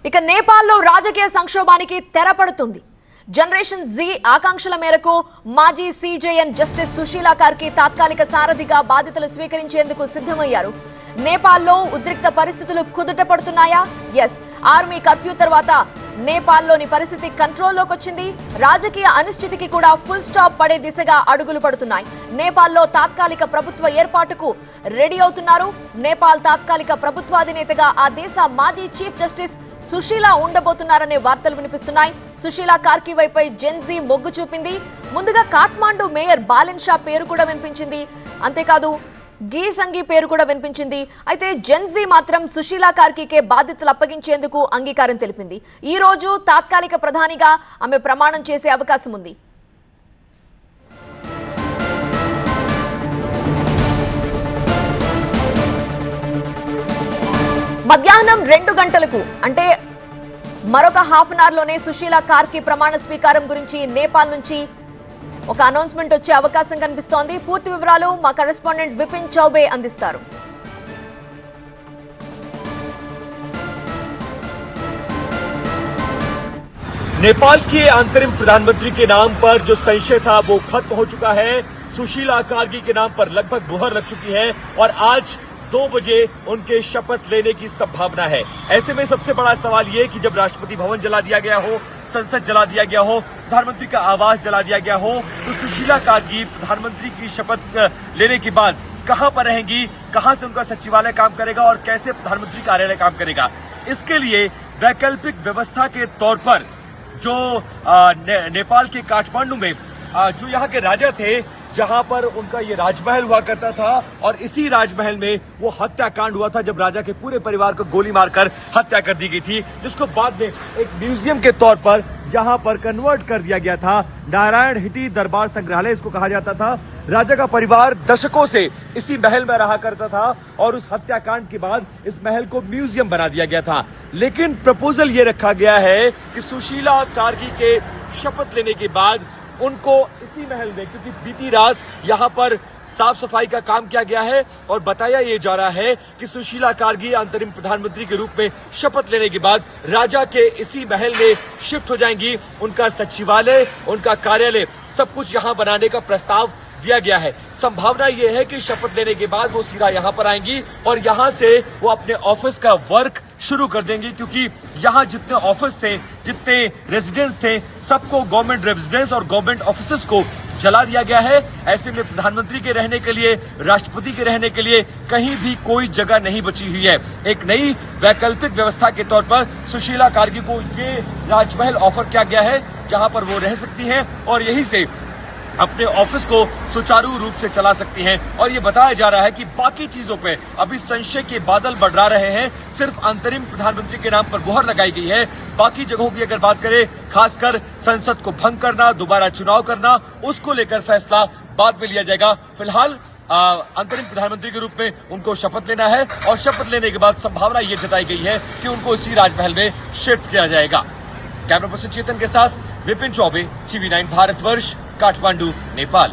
ఇక నేపాల్లో రాజకీయ సంక్షోభానికి తెరపడుతుంది. జనరేషన్ జీ ఆకాంక్షల మేరకు మాజీ సీజేఎన్ జస్టిస్ సుశీలా కార్కి తాత్కాలిక సారథిగా బాధ్యతలు స్వీకరించేందుకు సిద్ధమయ్యారు. నేపాల్లో ఉద్రిక్త పరిస్థితులు కుదుట పడుతున్నాయా? ఎస్, ఆర్మీ కర్ఫ్యూ తర్వాత నేపాల్లోని పరిస్థితి కంట్రోల్లోకి వచ్చింది. రాజకీయ అనిశ్చితికి కూడా ఫుల్ స్టాప్ పడే దిశగా అడుగులు పడుతున్నాయి. నేపాల్లో తాత్కాలిక ప్రభుత్వ ఏర్పాటుకు రెడీ అవుతున్నారు. నేపాల్ తాత్కాలిక ప్రభుత్వాధినేతగా ఆ దేశ మాజీ చీఫ్ జస్టిస్ సుశీలా ఉండబోతున్నారనే వార్తలు వినిపిస్తున్నాయి. సుశీలా కార్కి వైపై జెన్జీ మొగ్గు చూపింది. ముందుగా కాఠ్మాండు మేయర్ బాలిన్ షా పేరు కూడా వినిపించింది. అంతేకాదు గీ సంఘీ పేరు కూడా వినిపించింది. అయితే జెన్జీ మాత్రం సుశీలా కార్కీకే బాధ్యతలు అప్పగించేందుకు అంగీకారం తెలిపింది. ఈ రోజు తాత్కాలిక ప్రధానిగా ఆమె ప్రమాణం చేసే అవకాశం ఉంది. మధ్యాహ్నం 2 గంటలకు అంటే మరొక హాఫ్ అన్ అవర్ లోనే సుశీలా కార్కి ప్రమాణ స్వీకారం గురించి నేపాల్ నుంచి ఒక అనౌన్స్మెంట్ వచ్చే అవకాశం కనిపిస్తోంది. పూర్తి వివరాలు మా కరెస్పాండెంట్ విపిన్ చౌబే అందిస్తారు. नेपाल के अंतरिम प्रधानमंत्री के नाम पर जो संशय था वो खत्म हो चुका है. सुशीला कार्की के नाम पर लगभग मुहर लग चुकी है और आज 2 बजे उनके शपथ लेने की संभावना है. ऐसे में सबसे बड़ा सवाल ये कि जब राष्ट्रपति भवन जला दिया गया हो, संसद जला दिया गया हो, प्रधानमंत्री का आवास जला दिया गया हो, तो सुशीला कार्की प्रधानमंत्री की शपथ लेने के बाद कहां पर रहेंगी, कहां से उनका सचिवालय काम करेगा और कैसे प्रधानमंत्री कार्यालय काम करेगा. इसके लिए वैकल्पिक व्यवस्था के तौर पर जो नेपाल के काठमांडू में जो यहाँ के राजा थे, जहां पर उनका ये राजमहल हुआ करता था और इसी राजमहल में वो हत्याकांड हुआ था जब राजा के पूरे परिवार को गोली मारकर हत्या कर दी गई थी, जिसको बाद में एक म्यूजियम के तौर पर यहां पर कन्वर्ट कर दिया गया था. नारायण हिटी दरबार संग्रहालय इसको कहा जाता था. राजा का परिवार दशकों से इसी महल में रहा करता था और उस हत्याकांड के बाद इस महल को म्यूजियम बना दिया गया था. लेकिन प्रपोजल ये रखा गया है कि सुशीला कार्की के शपथ लेने के बाद उनको इसी महल में, क्योंकि बीती रात यहाँ पर साफ सफाई का काम किया गया है और बताया ये जा रहा है कि सुशीला कार्की अंतरिम प्रधानमंत्री के रूप में शपथ लेने के बाद राजा के इसी महल में शिफ्ट हो जाएंगी. उनका सचिवालय, उनका कार्यालय, सब कुछ यहाँ बनाने का प्रस्ताव दिया गया है. संभावना ये है कि शपथ लेने के बाद वो सीधा यहाँ पर आएंगी और यहाँ से वो अपने ऑफिस का वर्क शुरू कर देंगी, क्योंकि यहाँ जितने ऑफिस थे, जितने रेजिडेंस थे, सबको गवर्नमेंट रेजिडेंस और गवर्नमेंट ऑफिसेस को जला दिया गया है. ऐसे में प्रधानमंत्री के रहने के लिए, राष्ट्रपति के रहने के लिए कहीं भी कोई जगह नहीं बची हुई है. एक नई वैकल्पिक व्यवस्था के तौर पर सुशीला कार्की को ये राजमहल ऑफर किया गया है, जहां पर वो रह सकती हैं और यहीं से अपने ऑफिस को सुचारू रूप से चला सकती हैं. और ये बताया जा रहा है कि बाकी चीजों पे अभी संशय के बादल बढ़ा रहे हैं. सिर्फ अंतरिम प्रधानमंत्री के नाम पर मुहर लगाई गई है. बाकी जगहों की अगर बात करें, खासकर संसद को भंग करना, दोबारा चुनाव करना, उसको लेकर फैसला बाद में लिया जाएगा. फिलहाल अंतरिम प्रधानमंत्री के रूप में उनको शपथ लेना है और शपथ लेने के बाद संभावना ये जताई गई है कि उनको इसी राजमहल में शिफ्ट किया जाएगा. कैमरा पर्सन चेतन के साथ विपिन चौबे, TV9 भारतवर्ष, काठमांडू, नेपाल.